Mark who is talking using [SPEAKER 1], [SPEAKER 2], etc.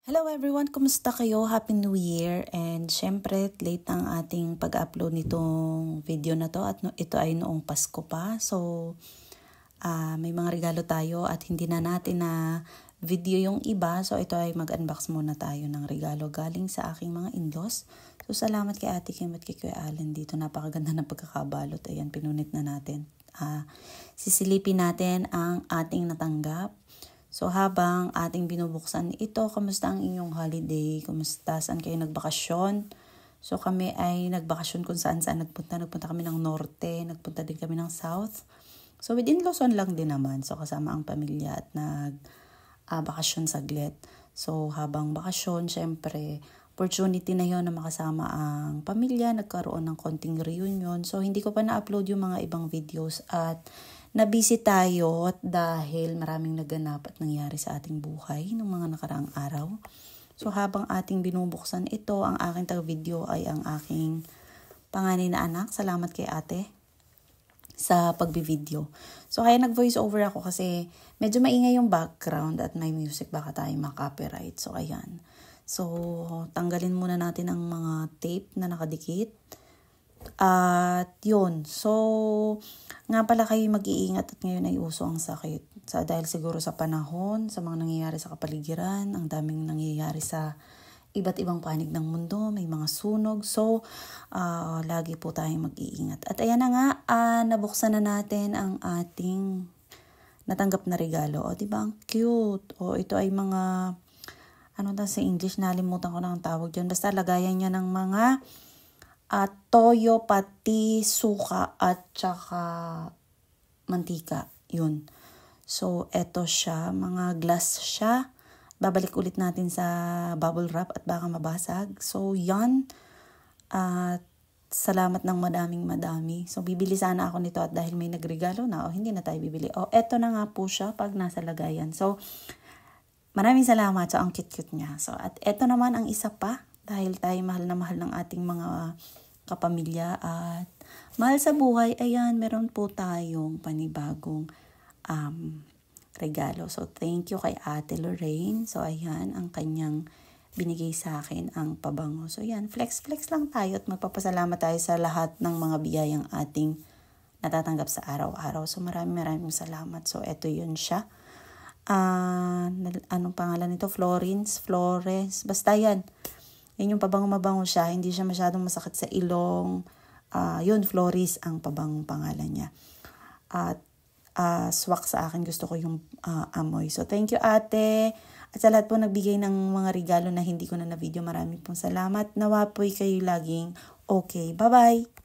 [SPEAKER 1] Hello everyone! Kumusta kayo? Happy New Year! And syempre, late ang ating pag-upload nitong video na to at ito ay noong Pasko pa. So, may mga regalo tayo at hindi na natin na video yung iba. So, ito ay mag-unbox muna tayo ng regalo galing sa aking mga in-laws. So, salamat kay Ate Kim at kay Kuya Allen dito. Napakaganda ng pagkakabalot. Ayan, pinunit na natin. Sisilipin natin ang ating natanggap. So habang ating binubuksan ito, kamusta ang inyong holiday? Kamusta? Saan kayo nagbakasyon? So kami ay nagbakasyon kung saan nagpunta. Nagpunta kami ng norte, nagpunta din kami ng south. So within Luzon lang din naman. So kasama ang pamilya at nagbakasyon saglit. So habang bakasyon, syempre, opportunity na yon na makasama ang pamilya. Nagkaroon ng konting reunion. So hindi ko pa na-upload yung mga ibang videos at na-busy tayo dahil maraming naganap at nangyari sa ating buhay ng mga nakaraang araw. So habang ating binubuksan ito, ang aking taga-video ay ang aking panganay na anak. Salamat kay ate sa pagbi-video. So kaya nag-voice over ako kasi medyo maingay yung background at may music, baka tayo ma-copyright. So ayan. So tanggalin muna natin ang mga tape na nakadikit. At yun, so nga pala kayo mag-iingat at ngayon ay uso ang sakit. Dahil siguro sa panahon, sa mga nangyayari sa kapaligiran, ang daming nangyayari sa iba't ibang panig ng mundo, may mga sunog. So, lagi po tayong mag-iingat. At ayan na nga, nabuksan na natin ang ating natanggap na regalo. O, diba? Ang cute. O, ito ay mga, sa English, nalimutan ko na ang tawag dyan. Basta lagayan niya ng mga toyo, pati, suka, at saka mantika. Yun. So, eto siya. Mga glass siya. Babalik ulit natin sa bubble wrap at baka mabasag. So, yan. At salamat ng madaming-madami. So, bibili sana ako nito at dahil may nagregalo na, hindi na tayo bibili. Eto na nga po siya pag nasa lagayan. So, maraming salamat. So, ang cute-cute niya. So, at eto naman ang isa pa. Dahil tayo mahal na mahal ng ating mga kapamilya at mahal sa buhay, ayan, meron po tayong panibagong regalo. So, thank you kay Ate Lorraine. So, ayan, ang kanyang binigay sa akin, ang pabango. So, ayan, flex lang tayo at magpapasalamat tayo sa lahat ng mga biyayang ating natatanggap sa araw-araw. So, maraming salamat. So, eto yun siya. Anong pangalan nito? Flores, basta yan. Yan yung mabango siya. Hindi siya masyadong masakit sa ilong. Yun, Flores ang pabangong pangalan niya. At swak sa akin. Gusto ko yung amoy. So, thank you ate. At sa lahat po nagbigay ng mga regalo na hindi ko na video. Maraming pong salamat. Nawa po'y kayo laging okay. Bye-bye!